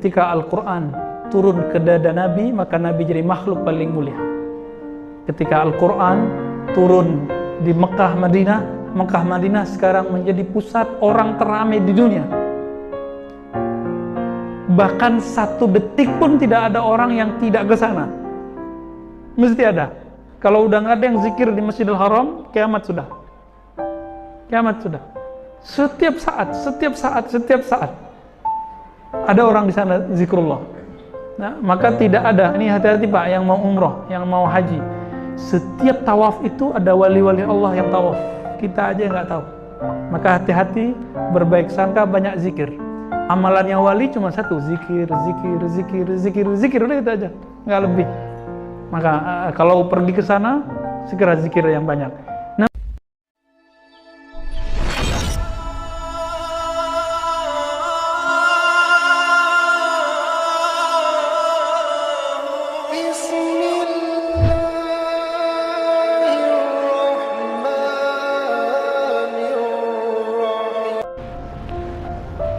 ketika Al-Quran turun ke dada Nabi, maka Nabi jadi makhluk paling mulia. Ketika Al-Quran turun di Mekah Madinah sekarang menjadi pusat orang teramai di dunia. Bahkan 1 detik pun tidak ada orang yang tidak ke sana. Mesti ada. Kalau udah nggak ada yang zikir di Masjidil Haram, kiamat sudah. Kiamat sudah. Setiap saat ada orang di sana zikrullah. Nah, maka tidak ada. Ini hati-hati Pak yang mau umroh, yang mau haji. Setiap tawaf itu ada wali-wali Allah yang tawaf. Kita aja nggak tahu. Maka hati-hati, berbaik sangka, banyak zikir. Amalannya wali cuma 1, zikir, udah itu aja, nggak lebih. Maka kalau pergi ke sana, segera zikir yang banyak.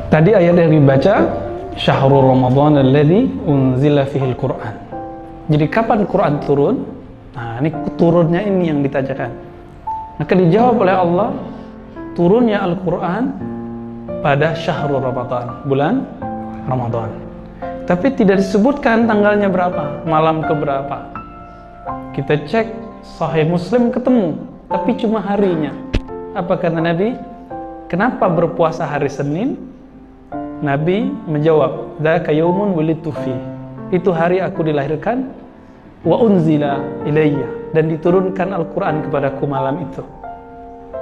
Tadi ayat yang dibaca, Syahrul Ramadan alladzi unzila fihi al-Qur'an. Jadi kapan Quran turun? Nah, ini turunnya ini yang ditanyakan. Maka dijawab oleh Allah, turunnya Al-Quran pada Syahrul Ramadan, bulan Ramadan. Tapi tidak disebutkan tanggalnya berapa, malam keberapa. Kita cek Sahih Muslim ketemu, tapi cuma harinya. Apa kata Nabi? Kenapa berpuasa hari Senin? Nabi menjawab, dzaka yaumun wulidtu fi. Itu hari aku dilahirkan, wa unzila ilayya, dan diturunkan Al-Quran kepadaku malam itu.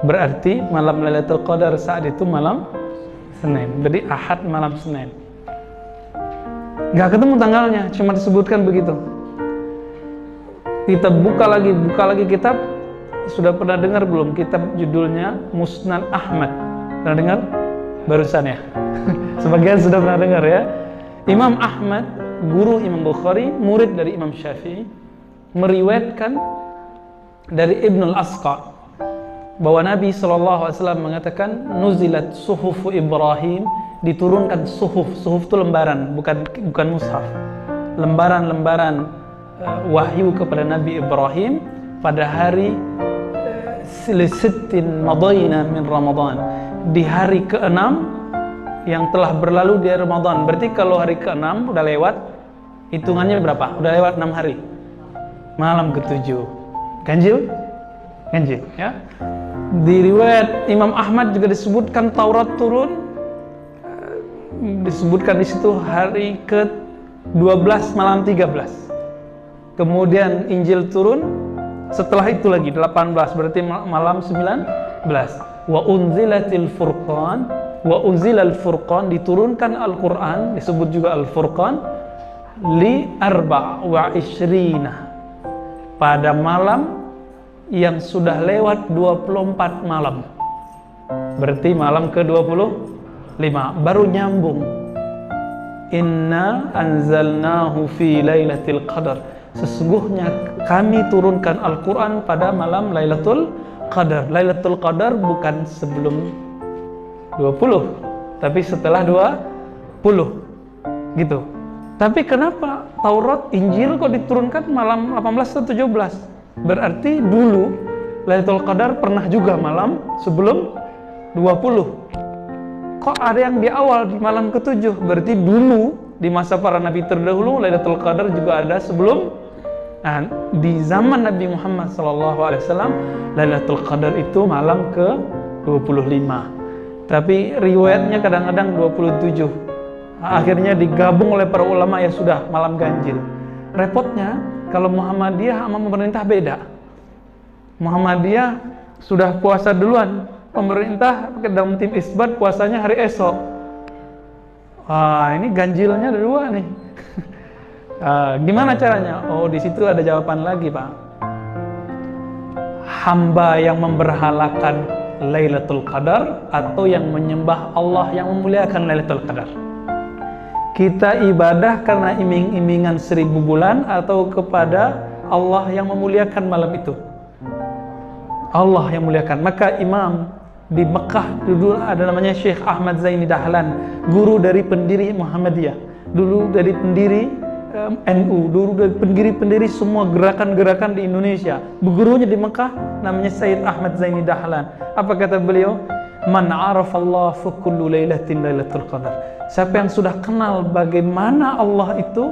Berarti malam Lailatul Qadar saat itu malam Senin. Jadi Ahad malam Senin. Nggak ketemu tanggalnya, cuma disebutkan begitu. Kita buka lagi kitab. Sudah pernah dengar belum kitab judulnya Musnad Ahmad? Pernah dengar? Barusan ya. Sebagian sudah pernah dengar ya. Imam Ahmad, guru Imam Bukhari, murid dari Imam Syafi'i, meriwayatkan dari Ibnul Asqa bahwa Nabi SAW mengatakan nuzilat suhufu Ibrahim, diturunkan suhuf itu lembaran, bukan mushaf, lembaran wahyu kepada Nabi Ibrahim pada hari Sittin Madayna min Ramadan, di hari ke-6 yang telah berlalu di Ramadan. Berarti kalau hari ke-6 udah lewat, hitungannya berapa? Udah lewat 6 hari. Malam ke-7. Ganjil ya. Di riwayat Imam Ahmad juga disebutkan Taurat turun, disebutkan di situ hari ke-12 malam 13. Kemudian Injil turun setelah itu lagi 18, berarti malam 19. Wa unzilatil furqan, wa unzilal furqan, diturunkan Al-Quran, disebut juga Al-Furqan, li 24, pada malam yang sudah lewat 24 malam. Berarti malam ke-25 baru nyambung. Inna anzalnahu fi lailatul qadar, sesungguhnya kami turunkan Al-Quran pada malam Lailatul Qadar. Lailatul Qadar bukan sebelum 20, tapi setelah 20 gitu. Tapi kenapa Taurat, Injil kok diturunkan malam 18 atau 17? Berarti dulu Lailatul Qadar pernah juga malam sebelum 20. Kok ada yang di awal, di malam ke-7? Berarti dulu di masa para nabi terdahulu Lailatul Qadar juga ada sebelum. Nah, di zaman Nabi Muhammad SAW, Lailatul Qadar itu malam ke-25. Tapi riwayatnya kadang-kadang 27. Akhirnya digabung oleh para ulama, ya sudah malam ganjil. Repotnya kalau Muhammadiyah sama pemerintah beda. Muhammadiyah sudah puasa duluan, pemerintah dalam tim isbat puasanya hari esok. Wah, ini ganjilnya ada 2 nih. Gimana caranya? Oh, di situ ada jawaban lagi, Pak. Hamba yang memberhalakan Lailatul Qadar atau yang menyembah Allah yang memuliakan Lailatul Qadar. Kita ibadah karena iming-imingan 1000 bulan atau kepada Allah yang memuliakan malam itu. Allah yang memuliakan. Maka imam di Mekah dulu ada namanya Syekh Ahmad Zaini Dahlan, guru dari pendiri Muhammadiyah. dulu dari pendiri NU, dulu dari pendiri semua gerakan-gerakan di Indonesia. Gurunya di Mekah namanya Sayyid Ahmad Zaini Dahlan. Apa kata beliau? Man arafallah fa kullu lailatin lailatul qadar. Siapa yang sudah kenal bagaimana Allah itu,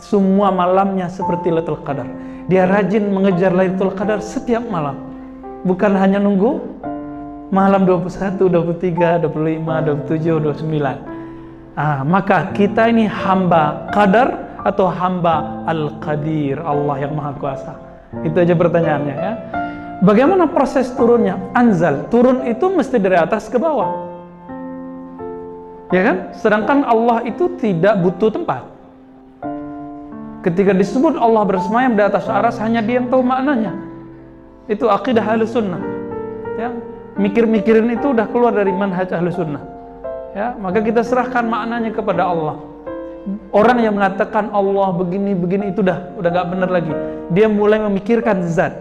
semua malamnya seperti Lailatul Qadar. Dia rajin mengejar Lailatul Qadar setiap malam. Bukan hanya nunggu malam 21, 23, 25, 27, 29. Maka kita ini hamba Qadar atau hamba Al-Qadir, Allah yang Maha Kuasa. Itu aja pertanyaannya ya. Bagaimana proses turunnya? Anzal, turun itu mesti dari atas ke bawah. Ya kan? Sedangkan Allah itu tidak butuh tempat. Ketika disebut Allah bersemayam di atas aras, hanya Dia yang tahu maknanya. Itu akidah Ahlussunnah. Ya, mikir-mikirin itu udah keluar dari manhaj Ahlussunnah. Ya, maka kita serahkan maknanya kepada Allah. Orang yang mengatakan Allah begini-begini itu udah gak benar lagi. Dia mulai memikirkan zat.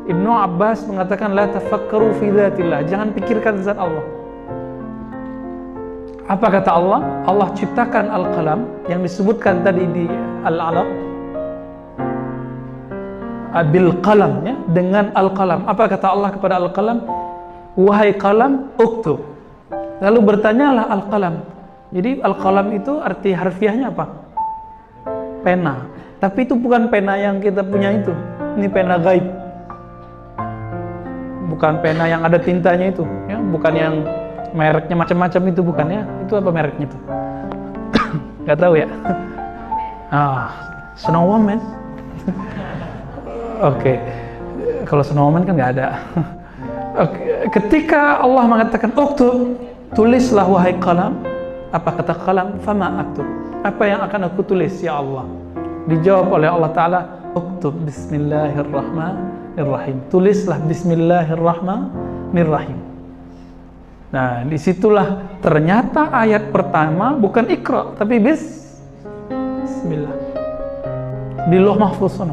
Ibnu Abbas mengatakan la tafakkaru fi dzatillah, jangan pikirkan zat Allah. Apa kata Allah? Allah ciptakan al-qalam yang disebutkan tadi di al-alaq bil qalam, ya, dengan al-qalam. Apa kata Allah kepada al-qalam? Wahai qalam, uktub. Lalu bertanyalah al-qalam. Jadi al-qalam itu arti harfiahnya apa? Pena. Tapi itu bukan pena yang kita punya itu. Ini pena gaib. Bukan pena yang ada tintanya itu, ya, bukan yang mereknya macam-macam itu, bukan ya. Itu apa mereknya itu? Nggak tahu ya. Snow Woman. Oke. Kalau Snow Woman kan nggak ada. Ketika Allah mengatakan uktub, tulislah wahai qalam. Apa kata qalam? Fama aktub. Apa yang akan aku tulis ya Allah? Dijawab oleh Allah Ta'ala, uktub bismillahirrahmanirrahim. Tulislah bismillahirrahmanirrahim. Nah, disitulah ternyata ayat pertama bukan Iqra, tapi Bismillah. Di Lauh Mahfuz sana.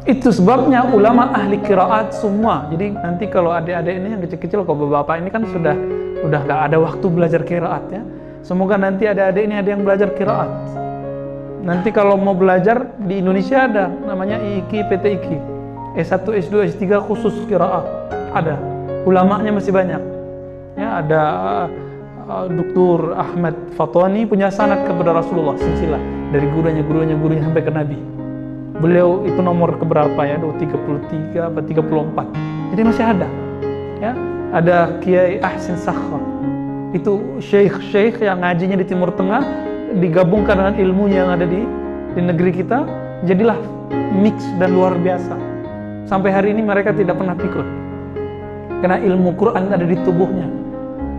Itu sebabnya ulama ahli qiraat semua. Jadi nanti kalau adik-adik ini yang kecil-kecil, kalau bapak ini kan sudah gak ada waktu belajar qiraat ya. Semoga nanti adik-adik ini ada yang belajar qiraat. Nanti kalau mau belajar di Indonesia ada namanya IIQ, PT IQ. S1, S2, S3 khusus qiraat. Ada. Ulamanya masih banyak. Ya, ada Dr. Ahmad Fatwani punya sanad kepada Rasulullah silsilah dari gurunya sampai ke Nabi. Beliau itu nomor keberapa ya? 33 atau 34. Jadi masih ada. Ya, ada Kiai Ahsin Sakhar. Itu syekh yang ngajinya di Timur Tengah digabungkan dengan ilmunya yang ada di negeri kita, jadilah mix dan luar biasa. Sampai hari ini mereka tidak pernah pikun. Karena ilmu Quran ada di tubuhnya.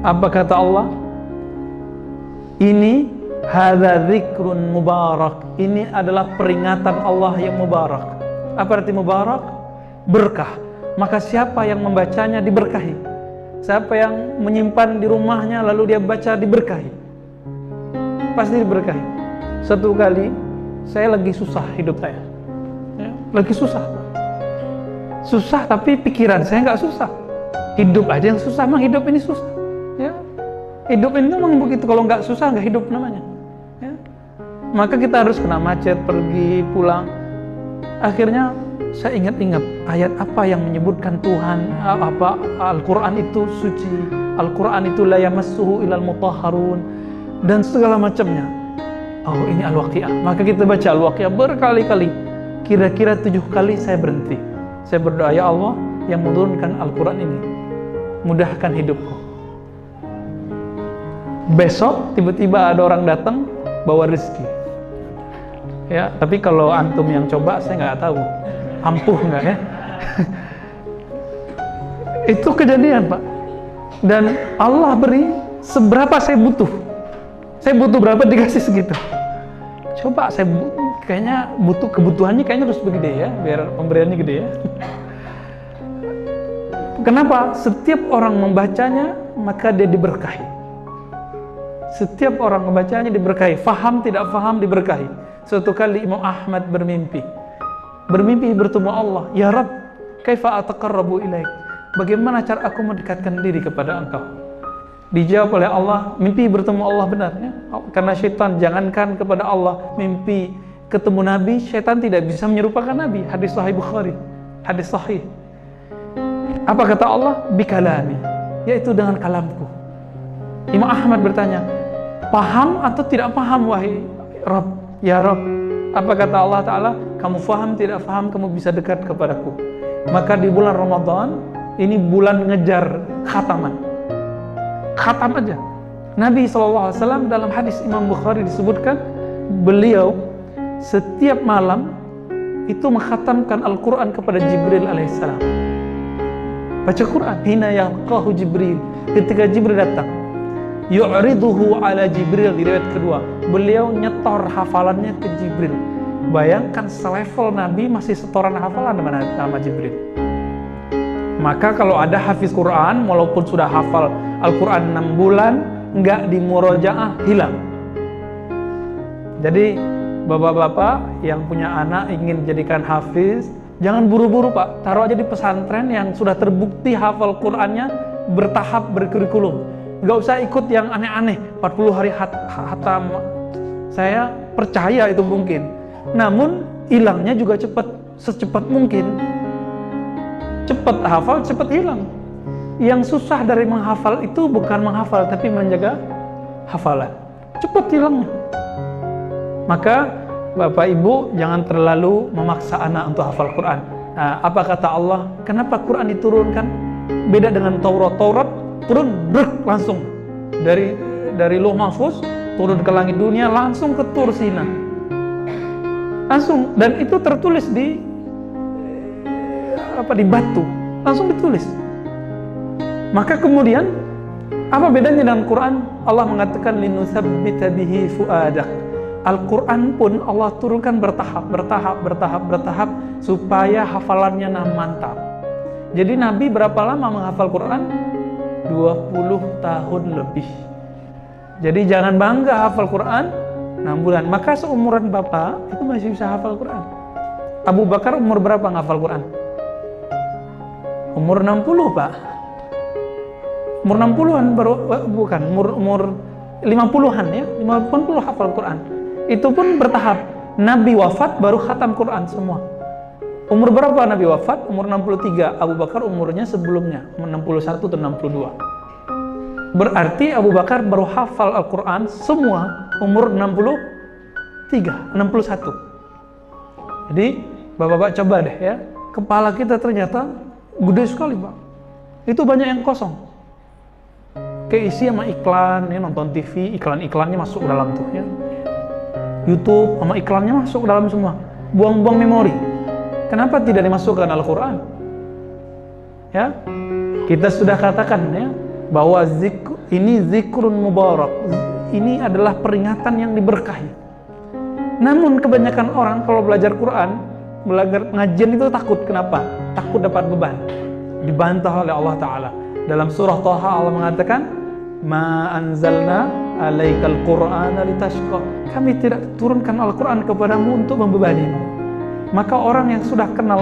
Apa kata Allah? Ini hadza dzikrun mubarak. Ini adalah peringatan Allah yang mubarak. Apa arti mubarak? Berkah. Maka siapa yang membacanya diberkahi. Siapa yang menyimpan di rumahnya lalu dia baca diberkahi. Pasti diberkahi. Satu kali saya lagi susah hidup saya. Ya, lagi susah. Susah tapi pikiran saya nggak susah. Hidup aja yang susah, mah hidup ini susah. Ya, hidup ini memang begitu. Kalau nggak susah nggak hidup namanya. Ya. Maka kita harus kena macet, pergi, pulang. Akhirnya saya ingat-ingat ayat apa yang menyebutkan Tuhan, apa Al-Quran itu suci, Al-Quran itu la yamassuhu ilal mutahharun, dan segala macamnya. Oh, ini Al-Waqi'ah. Maka kita baca Al-Waqi'ah berkali-kali. Kira-kira 7 kali saya berhenti. Saya berdoa, ya Allah yang menurunkan Al-Quran ini, mudahkan hidupku. Besok tiba-tiba ada orang datang bawa rezeki. Ya, tapi kalau antum yang coba saya nggak tahu. Ampuh nggak ya? Itu kejadian Pak. Dan Allah beri seberapa saya butuh. Saya butuh berapa dikasih segitu. Coba saya kayaknya butuh, kebutuhannya kayaknya harus begede ya, biar pemberiannya gede ya. Kenapa? Setiap orang membacanya maka dia diberkahi. Setiap orang membacanya diberkahi. Faham tidak faham diberkahi. Suatu kali Imam Ahmad bermimpi bertemu Allah. Ya Rabb, kaifa ataqarrabu ilaik? Bagaimana cara aku mendekatkan diri kepada Engkau? Dijawab oleh Allah, mimpi bertemu Allah benar ya. Karena syaitan, jangankan kepada Allah, mimpi ketemu Nabi, syaitan tidak bisa menyerupakan Nabi. Hadis Sahih Bukhari, hadis sahih. Apa kata Allah? Bikalami, yaitu dengan kalamku. Imam Ahmad bertanya, paham atau tidak paham wahai Rabb, ya Rabb? Apa kata Allah Ta'ala? Kamu faham, tidak faham, kamu bisa dekat kepadaku. Maka di bulan Ramadan, ini bulan ngejar khataman. Khatam aja. Nabi SAW dalam hadis Imam Bukhari disebutkan, beliau setiap malam itu mengkhatamkan Al-Quran kepada Jibril alaihissalam. Baca Quran, hina yalqahu Jibril, ketika Jibril datang. Yu'riduhu ala Jibril, di riwayat kedua, beliau nyetor hafalannya ke Jibril. Bayangkan selevel Nabi masih setoran hafalan dengan nama Jibril. Maka kalau ada hafiz Quran, walaupun sudah hafal Al-Quran 6 bulan, nggak di murojaah, hilang. Jadi bapak-bapak yang punya anak ingin jadikan hafiz, jangan buru-buru Pak, taruh aja di pesantren yang sudah terbukti hafal Qurannya bertahap, berkurikulum. Nggak usah ikut yang aneh-aneh, 40 hari hatam. Saya percaya itu mungkin, namun hilangnya juga cepat, secepat mungkin. Cepat hafal, cepat hilang. Yang susah dari menghafal itu bukan menghafal, tapi menjaga hafalan. Cepat hilangnya. Maka Bapak Ibu jangan terlalu memaksa anak untuk hafal Quran. Nah, apa kata Allah? Kenapa Quran diturunkan? Beda dengan Taurat. Taurat turun langsung dari Lauh Mahfuz turun ke langit dunia, langsung ke Tur Sina. Langsung, dan itu tertulis di batu, langsung ditulis. Maka kemudian apa bedanya dengan Quran? Allah mengatakan linusabbita bihi fuadak. Al-Quran pun Allah turunkan bertahap supaya hafalannya mantap. Jadi Nabi berapa lama menghafal Quran? 20 tahun lebih. Jadi jangan bangga hafal Quran 6 bulan. Maka seumuran Bapak itu masih bisa hafal Quran. Abu Bakar umur berapa menghafal Quran? Umur 60 Pak. Umur 60-an baru, bukan, umur 50-an ya, 50 hafal Quran. Itu pun bertahap. Nabi wafat baru khatam Quran semua. Umur berapa Nabi wafat? Umur 63. Abu Bakar umurnya sebelumnya 61 atau 62. Berarti Abu Bakar baru hafal Al-Quran semua umur 63, 61. Jadi Bapak-bapak coba deh ya, kepala kita ternyata gede sekali Pak. Itu banyak yang kosong, keisi sama iklan ya, nonton TV, iklan-iklannya masuk dalam tuh ya, YouTube sama iklannya masuk dalam semua, buang-buang memori. Kenapa tidak dimasukkan Al-Quran? Ya, kita sudah katakan ya bahwa ini zikrun mubarak, ini adalah peringatan yang diberkahi. Namun kebanyakan orang kalau belajar Quran, belajar pengajian itu takut. Kenapa? Takut dapat beban, dibantah oleh Allah Ta'ala. Dalam surah Thaha Allah mengatakan, ma anzalna alaikal qur'ana litashqa, kami tidak turunkan Al-Quran kepadamu untuk membebanimu. Maka orang yang sudah kenal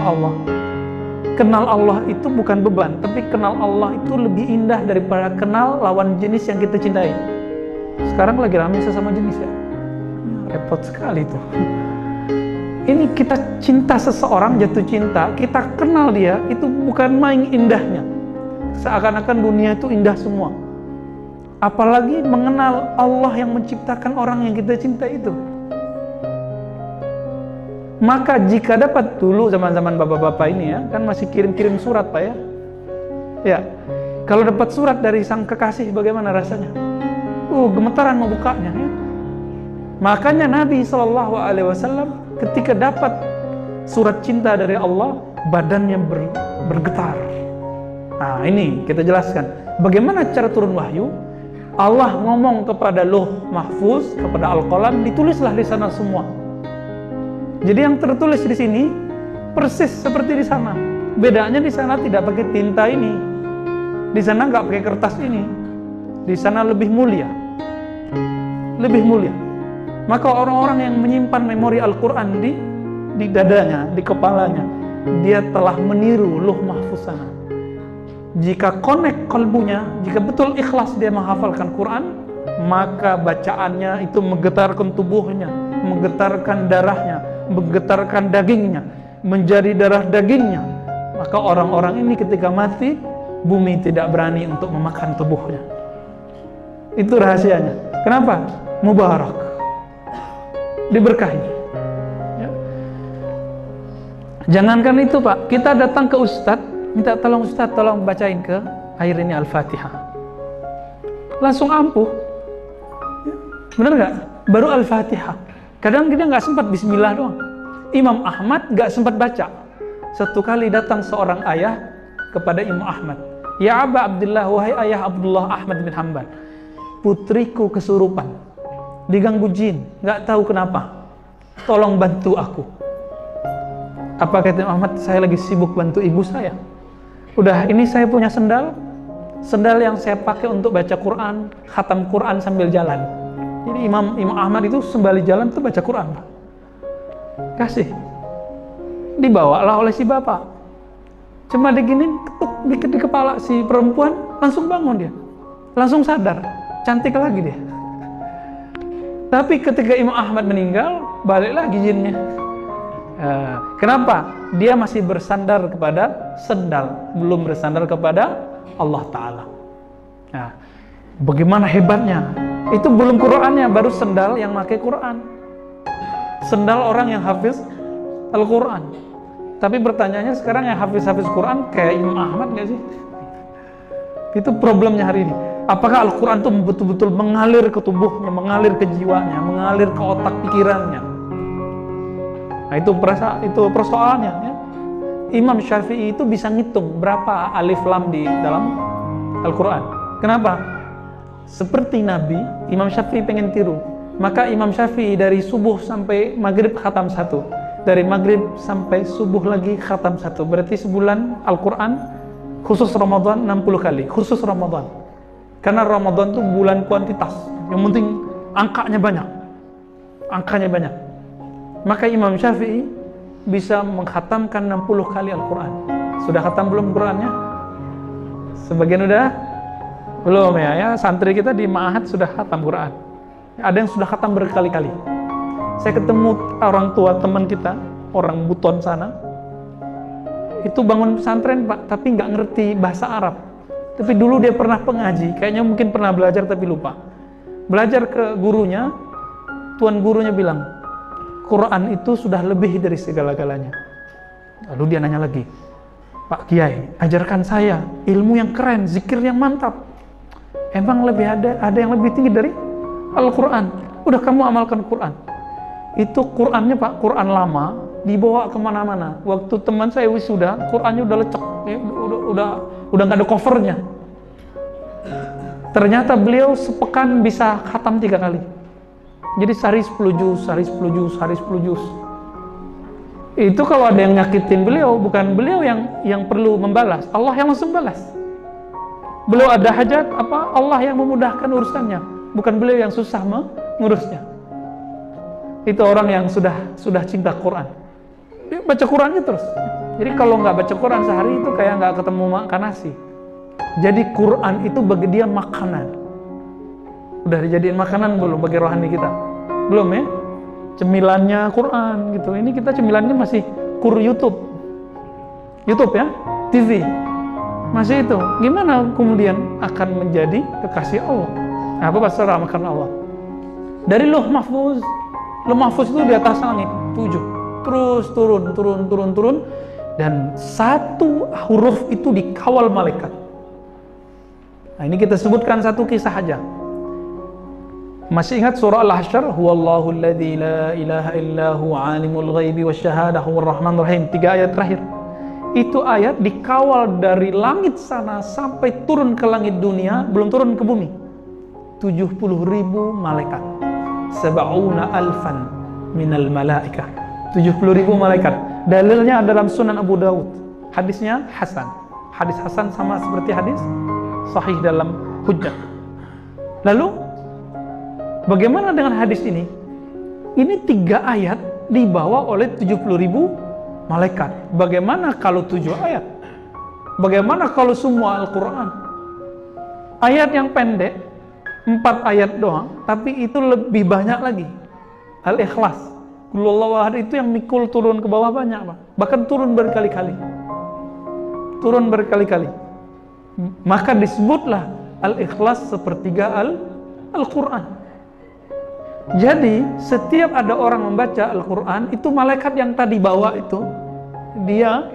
Allah itu bukan beban, tapi kenal Allah itu lebih indah daripada kenal lawan jenis yang kita cintai. Sekarang lagi ramai sesama jenis ya, repot sekali tuh. Ini kita cinta seseorang, jatuh cinta, kita kenal dia, itu bukan main indahnya. Seakan-akan dunia itu indah semua. Apalagi mengenal Allah yang menciptakan orang yang kita cinta itu. Maka jika dapat, dulu zaman-zaman bapak-bapak ini ya, kan masih kirim-kirim surat Pak ya. Ya, kalau dapat surat dari sang kekasih bagaimana rasanya? Gemetaran mau bukanya ya. Makanya Nabi SAW ketika dapat surat cinta dari Allah, badannya bergetar. Nah ini kita jelaskan bagaimana cara turun wahyu. Allah ngomong kepada Lauh Mahfuz, kepada Al-Qalam, ditulislah di sana semua. Jadi yang tertulis di sini persis seperti di sana. Bedanya di sana tidak pakai tinta ini, di sana nggak pakai kertas ini, di sana lebih mulia, lebih mulia. Maka orang-orang yang menyimpan memori Al-Quran di dadanya, di kepalanya, dia telah meniru Lauh Mahfuz sana. jika connect kalbunya, jika betul ikhlas dia menghafalkan Quran, maka bacaannya itu menggetarkan tubuhnya, menggetarkan darahnya, menggetarkan dagingnya, menjadi darah dagingnya. Maka orang-orang ini ketika mati, bumi tidak berani untuk memakan tubuhnya. Itu rahasianya. Kenapa? Mubarak, diberkahi. Ya. Jangankan itu Pak, kita datang ke Ustadz, minta tolong Ustadz, tolong bacain ke air ini Al-Fatihah. Langsung ampuh. Ya. Bener nggak? Baru Al-Fatihah. Kadang kita nggak sempat Bismillah doang. Imam Ahmad nggak sempat baca. Satu kali datang seorang ayah kepada Imam Ahmad, "Ya Aba Abdullah, wahai ayah Abdullah Ahmad bin Hanbal, putriku kesurupan, diganggu jin, nggak tahu kenapa. Tolong bantu aku." Apa kata Imam Ahmad? "Saya lagi sibuk bantu ibu saya. Udah, ini saya punya sendal yang saya pakai untuk baca Quran, khatam Quran sambil jalan." Jadi Imam Ahmad itu sembali jalan tuh baca Quran, Pak. Kasih. Dibawalah oleh si bapak. Cuma diginin, ketuk di kepala si perempuan, langsung bangun dia. Langsung sadar, cantik lagi dia. Tapi ketika Imam Ahmad meninggal, balik lagi jinnya. Kenapa? Dia masih bersandar kepada sendal, belum bersandar kepada Allah Ta'ala. Nah, bagaimana hebatnya? Itu belum Qurannya, baru sendal yang pakai Quran. Sendal orang yang hafiz Al-Quran. Tapi pertanyaannya sekarang yang hafiz Quran kayak Imam Ahmad nggak sih? Itu problemnya hari ini. Apakah Al-Quran itu betul-betul mengalir ke tubuhnya, mengalir ke jiwanya, mengalir ke otak pikirannya? Nah, itu persoalannya. Ya. Imam Syafi'i itu bisa ngitung berapa alif lam di dalam Al-Quran. Kenapa? Seperti Nabi, Imam Syafi'i pengen tiru. Maka Imam Syafi'i dari subuh sampai maghrib khatam 1. Dari maghrib sampai subuh lagi khatam 1. Berarti sebulan Al-Quran khusus Ramadan 60 kali. Khusus Ramadan. Karena Ramadan itu bulan kuantitas. Yang penting angkanya banyak. Angkanya banyak. Maka Imam Syafi'i bisa mengkhatamkan 60 kali Al-Quran. Sudah khatam belum Qurannya? Sebagian udah? Belum ya. Santri kita di Ma'had sudah khatam Quran. Ada yang sudah khatam berkali-kali. Saya ketemu orang tua teman kita, orang Buton sana, itu bangun pesantren Pak, tapi nggak ngerti bahasa Arab. Tapi dulu dia pernah pengaji, kayaknya mungkin pernah belajar tapi lupa. Belajar ke gurunya, tuan gurunya bilang, Quran itu sudah lebih dari segala-galanya. Lalu dia nanya lagi, "Pak Kiai, ajarkan saya ilmu yang keren, zikir yang mantap. Emang ada yang lebih tinggi dari Al-Quran? Udah kamu amalkan Quran." Itu Qurannya Pak, Quran lama, dibawa kemana-mana. Waktu teman saya wisuda, Qurannya udah lecek, ya, udah nggak ada covernya. Ternyata beliau sepekan bisa khatam 3 kali. Jadi sehari 10 juz, sehari 10 juz, sehari 10 juz. Itu kalau ada yang nyakitin beliau, bukan beliau yang perlu membalas, Allah yang langsung balas. Beliau ada hajat, Allah yang memudahkan urusannya, bukan beliau yang susah mengurusnya. Itu orang yang sudah cinta Quran. Dia baca Qurannya terus. Jadi kalau nggak baca Quran sehari itu kayak nggak ketemu makan nasi. Jadi Quran itu bagi dia makanan. Udah dijadiin makanan belum bagi rohani kita? Belum ya? Cemilannya Quran gitu. Ini kita cemilannya masih YouTube ya, TV. Masih itu. Gimana kemudian akan menjadi kekasih Allah? Apa pasrah makan Allah? Dari Lauh Mahfuz. Lauh Mahfuz itu di atas langit 7, terus turun, dan satu huruf itu dikawal malaikat. Nah, ini kita sebutkan satu kisah aja. Masih ingat surah Al-Hasyr? Huwallahu alladzi la ilaha illahu alimul ghaibi wasyahadah huwar rahmanur rahim. 3 ayat terakhir. Itu ayat dikawal dari langit sana sampai turun ke langit dunia, belum turun ke bumi. 70.000 malaikat. 70.000 minal malaikah. 70.000 malaikat. Dalilnya dalam Sunan Abu Dawud. Hadisnya hasan. Hadis hasan sama seperti hadis sahih dalam Hujjah. Lalu bagaimana dengan hadis ini? Ini 3 ayat dibawa oleh 70.000 malaikat. Bagaimana kalau 7 ayat? Bagaimana kalau semua Al-Quran? Ayat yang pendek, 4 ayat doang, tapi itu lebih banyak lagi. Al-Ikhlas, Qul Huwallahu Ahad, itu yang mikul turun ke bawah banyak, Pak. Bahkan turun berkali-kali. Maka disebutlah Al-Ikhlas sepertiga Al-Quran. Jadi setiap ada orang membaca Al-Quran, itu malaikat yang tadi bawa itu, dia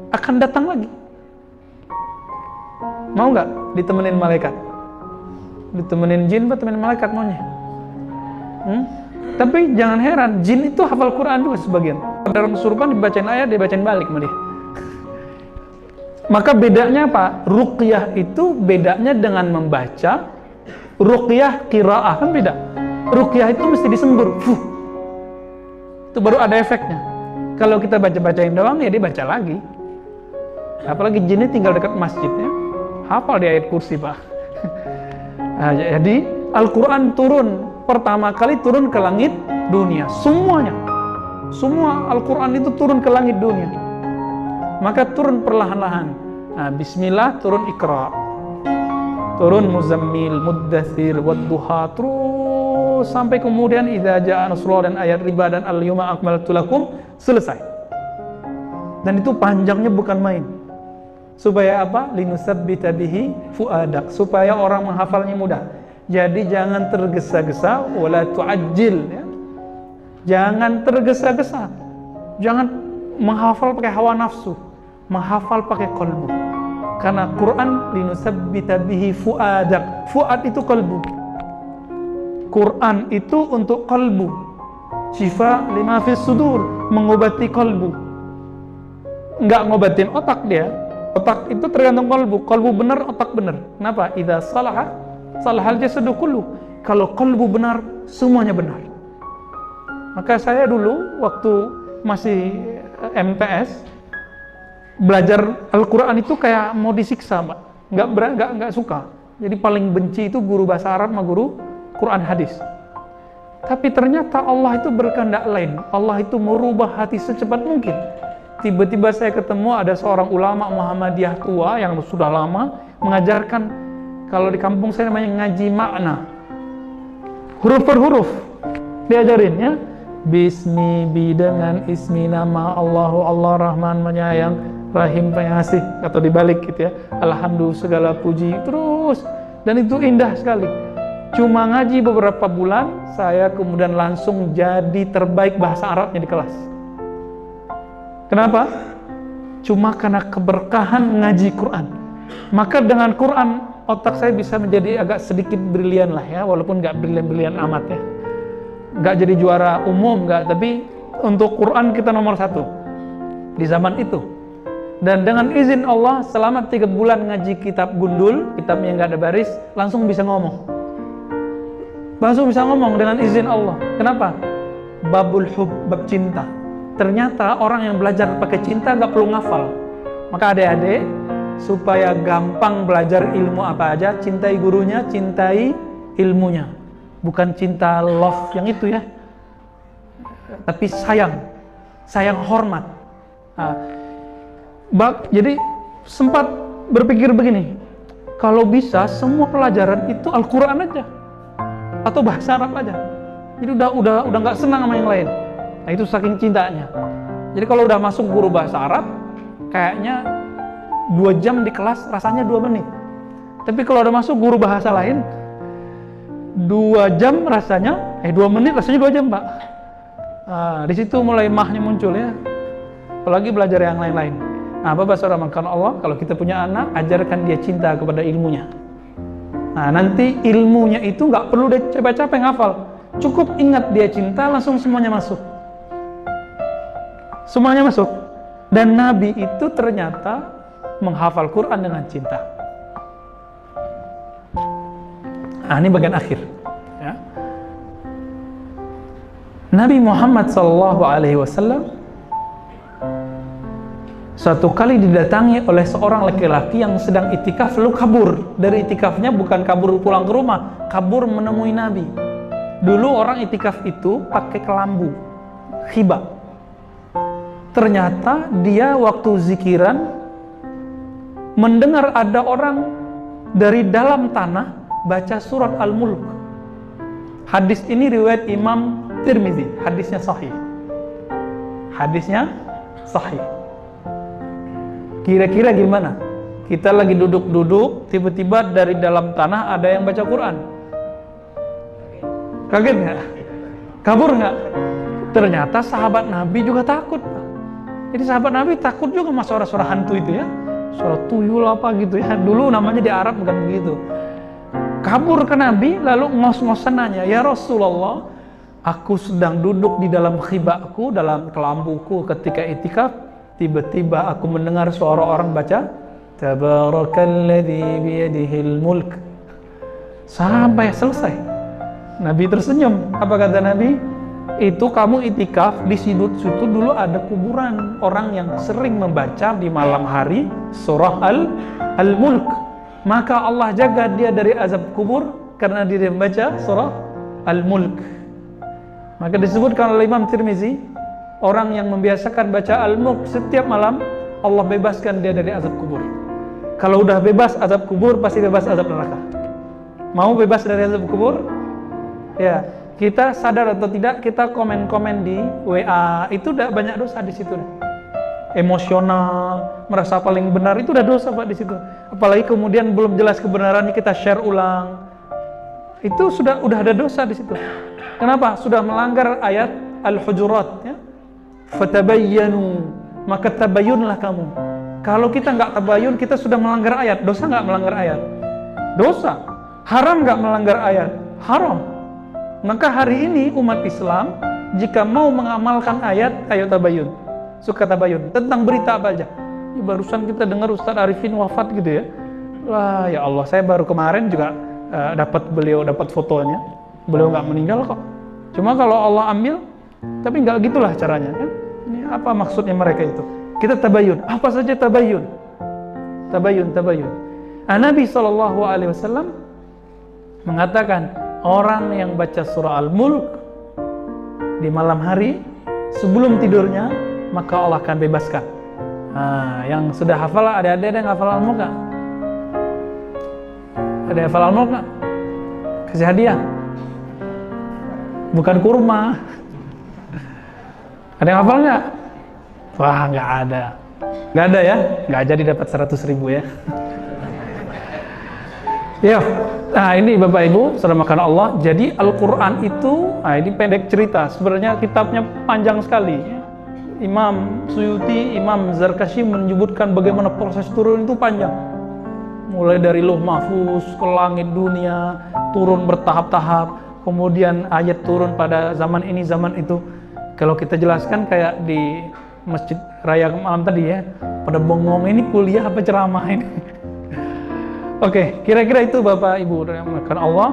akan datang lagi. Mau nggak ditemenin malaikat? Ditemenin jin atau temenin malaikat maunya? Tapi jangan heran, jin itu hafal Quran juga sebagian. Dalam kesurupan dibacain ayat, dibacain balik sama dia. Maka bedanya apa? Ruqyah itu bedanya dengan membaca. Ruqyah qiraah kan beda. Ruqyah itu mesti disembur. Itu baru ada efeknya. Kalau kita baca-bacain doang ya dia baca lagi. Apalagi jinnya tinggal dekat masjidnya, hafal di ayat kursi, Pak. Nah, jadi Al-Quran turun pertama kali turun ke langit dunia, semuanya. Semua Al-Quran itu turun ke langit dunia. Maka turun perlahan-lahan. Nah, bismillah turun Iqra, turun Muzammil, Muddathir, Wadduha, terus sampai kemudian Idza Jaa Nasrullah dan ayat riba dan Al-Yawma Akmaltu Lakum selesai. Dan itu panjangnya bukan main. Supaya apa? Linusabbita bihi fuadak, supaya orang menghafalnya mudah. Jadi jangan tergesa-gesa, wala tu'ajjil, ya. Jangan tergesa-gesa. Jangan menghafal pakai hawa nafsu, menghafal pakai qalbu. Karena Quran linusabbita bihi fuadak. Fuad itu qalbu. Quran itu untuk qalbu. Syifa lima fis sudur, mengobati qalbu. Enggak ngobatin otak dia. Otak itu tergantung qalbu. Qalbu benar, otak benar. Kenapa? Idza salaha salahal jasadu kullu. Kalau qalbu benar, semuanya benar. Maka saya dulu waktu masih MTS belajar Al-Quran itu kayak mau disiksa, Mbak. Nggak suka. Jadi paling benci itu guru bahasa Arab sama guru Quran hadis. Tapi ternyata Allah itu berkehendak lain. Allah itu merubah hati secepat mungkin. Tiba-tiba saya ketemu ada seorang ulama Muhammadiyah tua yang sudah lama mengajarkan, kalau di kampung saya namanya ngaji makna. Huruf per huruf diajarin, ya. Bismi, dengan ismi nama Allahu, Allah Rahman menyayang, Rahim pengasih, atau dibalik gitu ya. Alhamdulillah segala puji, terus. Dan itu indah sekali. Cuma ngaji beberapa bulan, saya kemudian langsung jadi terbaik bahasa Arabnya di kelas. Kenapa? Cuma karena keberkahan ngaji Quran. Maka dengan Quran, otak saya bisa menjadi agak sedikit brilian lah, ya. Walaupun nggak brilian-brilian amat, ya. Nggak jadi juara umum, nggak. Tapi untuk Quran kita nomor 1 di zaman itu. Dan dengan izin Allah, selama 3 bulan ngaji kitab gundul, kitabnya nggak ada baris, langsung bisa ngomong. Langsung bisa ngomong dengan izin Allah. Kenapa? Babul hub, bab cinta. Ternyata orang yang belajar pakai cinta nggak perlu ngafal. Maka adik-adik, supaya gampang belajar ilmu apa aja, cintai gurunya, cintai ilmunya. Bukan cinta love yang itu, ya. Tapi sayang hormat. Nah, jadi sempat berpikir begini, kalau bisa semua pelajaran itu Al-Quran aja atau bahasa Arab aja. Jadi udah nggak senang sama yang lain. Nah, itu saking cintanya. Jadi kalau udah masuk guru bahasa Arab, kayaknya 2 jam di kelas rasanya 2 menit. Tapi kalau udah masuk guru bahasa lain, 2 jam rasanya 2 menit rasanya 2 jam, Pak. Nah, di situ mulai mahnya muncul, ya. Apalagi belajar yang lain-lain. Nah, Bapak Saudara, karena Allah, kalau kita punya anak, ajarkan dia cinta kepada ilmunya. Nah, nanti ilmunya itu nggak perlu dia capek-capek ngafal. Cukup ingat dia cinta, langsung semuanya masuk. Semuanya masuk. Dan Nabi itu ternyata menghafal Quran dengan cinta. Nah, ini bagian akhir, ya. Nabi Muhammad SAW suatu kali didatangi oleh seorang laki-laki yang sedang itikaf, lalu kabur. Dari itikafnya bukan kabur pulang ke rumah, kabur menemui Nabi. Dulu orang itikaf itu pakai kelambu, khibah. Ternyata dia waktu zikiran mendengar ada orang dari dalam tanah baca surat Al-Mulk. Hadis ini riwayat Imam Tirmizi, hadisnya sahih. Hadisnya sahih. Kira-kira gimana? Kita lagi duduk-duduk, tiba-tiba dari dalam tanah ada yang baca Quran. Kaget nggak? Kabur nggak? Ternyata sahabat Nabi juga takut. Jadi sahabat Nabi takut juga sama suara-suara hantu itu ya. Suara tuyul apa gitu ya. Dulu namanya di Arab bukan begitu. Kabur ke Nabi, lalu ngos-ngosan nanya, "Ya Rasulullah, aku sedang duduk di dalam khiba'ku, dalam kelambuku ketika itikaf, tiba-tiba aku mendengar suara orang baca, Tabarakalladzi biyadihil mulk." Sampai selesai. Nabi tersenyum. Apa kata Nabi? Itu kamu itikaf, di situ dulu ada kuburan orang yang sering membaca di malam hari surah Al-Mulk. Maka Allah jaga dia dari azab kubur karena dia membaca surah Al-Mulk. Maka disebutkan oleh Imam Tirmizi, orang yang membiasakan baca Al-Mulk setiap malam, Allah bebaskan dia dari azab kubur. Kalau udah bebas azab kubur, pasti bebas azab neraka. Mau bebas dari azab kubur? Ya, kita sadar atau tidak, kita komen-komen di WA, itu udah banyak dosa di situ. Emosional, merasa paling benar, itu udah dosa Pak di situ. Apalagi kemudian belum jelas kebenarannya kita share ulang, itu udah ada dosa di situ. Kenapa? Sudah melanggar ayat Al-Hujurat ya. Fatabayyanu, maka tabayyunlah kamu. Kalau kita nggak tabayyun, kita sudah melanggar ayat. Dosa nggak melanggar ayat? Dosa. Haram nggak melanggar ayat? Haram. Maka hari ini umat Islam jika mau mengamalkan ayat, ayo tabayyun. Suka tabayun tentang berita apa aja. Ini barusan kita dengar Ustadz Arifin wafat gitu ya. Lah ya Allah, saya baru kemarin juga dapat fotonya. Beliau nggak meninggal kok. Cuma kalau Allah ambil, tapi nggak gitulah caranya kan. Ini apa maksudnya mereka itu? Kita tabayun. Apa saja tabayun? Tabayun. Nabi SAW mengatakan orang yang baca surah Al-Mulk di malam hari sebelum tidurnya, maka Allah akan bebaskan. Yang sudah hafal, ada yang hafal Al-Mulk nggak? Ada yang hafal Al-Mulk nggak? Kasih hadiah. Bukan kurma. Ada yang hafal nggak? Wah, nggak ada. Nggak ada ya? Nggak jadi dapat 100.000 ya. Ya, nah ini Bapak Ibu, saudara makan Allah. Jadi Al-Quran itu, ini pendek cerita. Sebenarnya kitabnya panjang sekali. Imam Suyuti, Imam Zarkashi menyebutkan bagaimana proses turun itu panjang. Mulai dari Lauh Mahfuz ke langit dunia, turun bertahap-tahap. Kemudian ayat turun pada zaman ini, zaman itu. Kalau kita jelaskan kayak di Masjid Raya malam tadi ya, pada bengong ini kuliah apa ceramah ini. Oke, kira-kira itu Bapak Ibu. Karena Allah,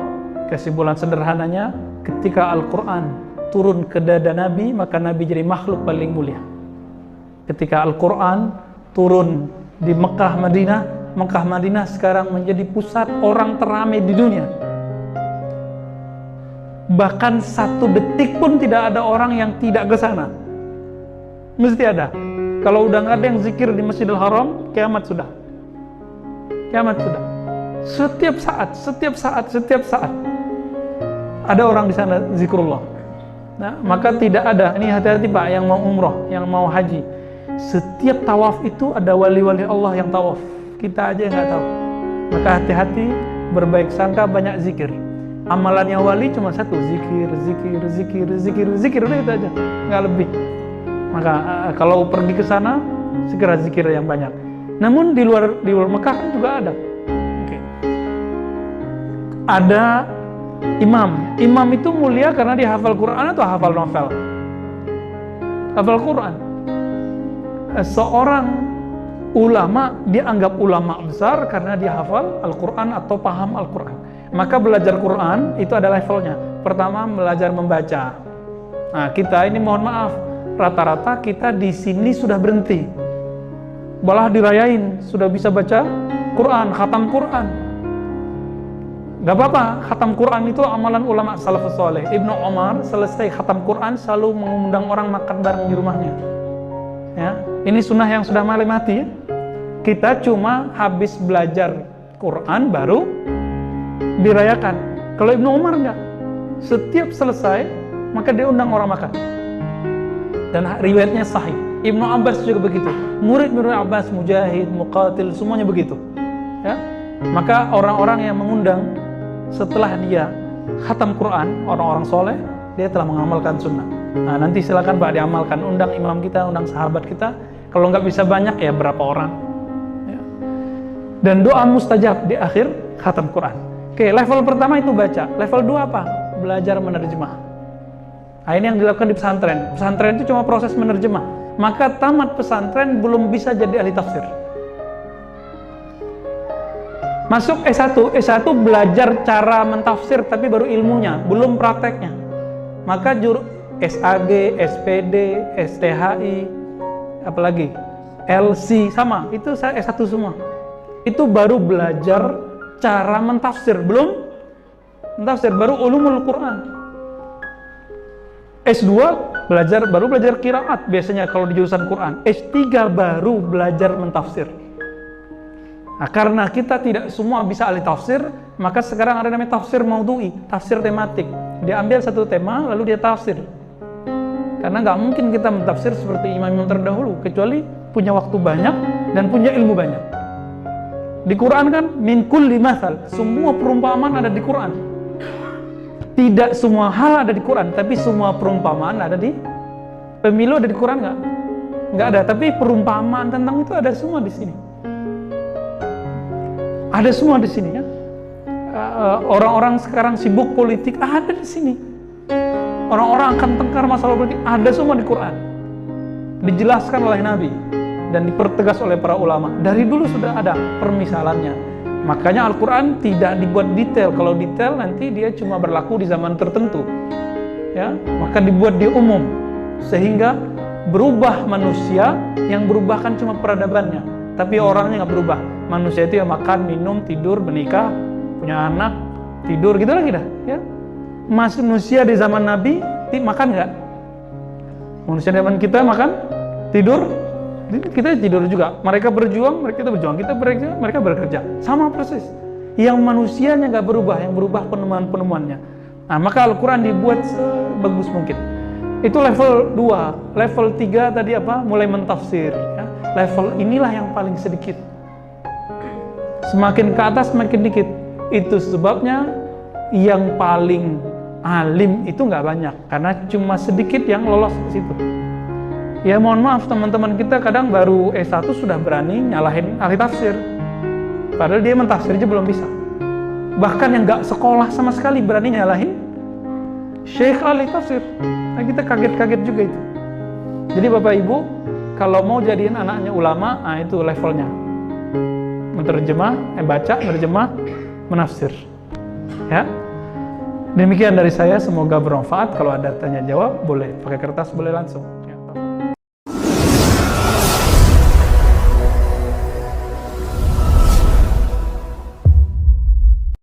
kesimpulan sederhananya, ketika Al-Quran turun ke dada Nabi, maka Nabi jadi makhluk paling mulia. Ketika Al-Quran turun di Mekah Madinah sekarang menjadi pusat orang teramai di dunia. Bahkan 1 detik pun tidak ada orang yang tidak ke sana. Mesti ada. Kalau udah nggak ada yang zikir di Masjidil Haram, kiamat sudah. Kiamat sudah. Setiap saat ada orang di sana zikrullah. Nah, maka tidak ada, ini hati-hati Pak yang mau umroh, yang mau haji. Setiap tawaf itu ada wali-wali Allah yang tawaf. Kita aja nggak tahu. Maka hati-hati, berbaik sangka, banyak zikir. Amalannya wali cuma satu, zikir, udah itu aja, nggak lebih. Maka kalau pergi ke sana, segera zikir yang banyak. Namun di luar Mekah kan juga ada. Okay. Ada imam itu mulia karena dia hafal Quran atau hafal novel? Hafal Quran. Seorang ulama dianggap ulama besar karena dia hafal Al-Quran atau paham Al-Quran. Maka belajar Quran itu ada levelnya. Pertama belajar membaca. Nah, kita ini mohon maaf, rata-rata kita di sini sudah berhenti. Malah dirayain sudah bisa baca Quran, khatam Quran. Gak apa-apa, khatam Quran itu amalan ulama salafus saleh. Ibnu Umar selesai khatam Quran selalu mengundang orang makan bareng di rumahnya. Ya, ini sunnah yang sudah mulai mati. Ya? Kita cuma habis belajar Quran baru dirayakan. Kalau Ibnu Umar enggak. Setiap selesai, maka dia undang orang makan. Dan riwayatnya sahih. Ibnu Abbas juga begitu. Murid-murid Abbas, Mujahid, Muqatil, semuanya begitu. Ya. Maka orang-orang yang mengundang setelah dia khatam Quran, orang-orang soleh, dia telah mengamalkan sunnah. Nah, nanti silakan Pak diamalkan. Undang imam kita, undang sahabat kita. Kalau nggak bisa banyak, ya berapa orang. Ya. Dan doa mustajab di akhir khatam Quran. Oke, level pertama itu baca. Level 2 apa? Belajar menerjemah. Nah, ini yang dilakukan di pesantren. Pesantren itu cuma proses menerjemah. Maka tamat pesantren belum bisa jadi ahli tafsir. Masuk S1 belajar cara mentafsir tapi baru ilmunya, belum prakteknya. Maka SAG, SPD, STHI, apalagi LC sama, itu saya S1 semua. Itu baru belajar cara mentafsir, belum mentafsir, baru ulumul Quran. S2 baru belajar qiraat biasanya kalau di jurusan Quran. S3 baru belajar mentafsir. Nah, karena kita tidak semua bisa ahli tafsir, maka sekarang ada namanya tafsir maudhu'i, tafsir tematik. Dia ambil satu tema lalu dia tafsir. Karena nggak mungkin kita mentafsir seperti imam-imam terdahulu, kecuali punya waktu banyak dan punya ilmu banyak. Di Quran kan min kulli mathal, semua perumpamaan ada di Quran. Tidak semua hal ada di Quran, tapi semua perumpamaan ada di pemilu ada di Quran nggak? Nggak ada, tapi perumpamaan tentang itu ada semua di sini. Ada semua di sini ya. Orang-orang sekarang sibuk politik ada di sini. Orang-orang akan tengkar masalah politik ada semua di Quran. Dijelaskan oleh Nabi dan dipertegas oleh para ulama. Dari dulu sudah ada permisalannya. Makanya Al-Quran tidak dibuat detail. Kalau detail nanti dia cuma berlaku di zaman tertentu. Ya, maka dibuat di umum sehingga berubah manusia. Yang berubah kan cuma peradabannya, tapi orangnya nggak berubah. Manusia itu ya makan, minum, tidur, menikah, punya anak, tidur gitu lagi dah. Ya, manusia di zaman Nabi makan nggak? Manusia di zaman kita makan, tidur, kita tidur juga. Mereka berjuang, kita berjuang. Kita bekerja, mereka bekerja. Sama persis. Yang manusianya nggak berubah, yang berubah penemuan-penemuannya. Nah, maka Al-Quran dibuat sebagus mungkin. Itu level 2. Level 3 tadi apa? Mulai mentafsir. Ya. Level inilah yang paling sedikit. Semakin ke atas semakin dikit. Itu sebabnya yang paling alim itu nggak banyak, karena cuma sedikit yang lolos ke situ. Ya mohon maaf teman-teman kita kadang baru S1 sudah berani nyalahin ahli tafsir, padahal dia mentafsir aja belum bisa. Bahkan yang nggak sekolah sama sekali berani nyalahin syekh ahli tafsir. Nah, kita kaget-kaget juga itu. Jadi Bapak Ibu kalau mau jadiin anaknya ulama, nah itu levelnya. Menerjemah, baca, menerjemah, menafsir. Ya. Demikian dari saya, semoga bermanfaat. Kalau ada tanya jawab boleh pakai kertas, boleh langsung.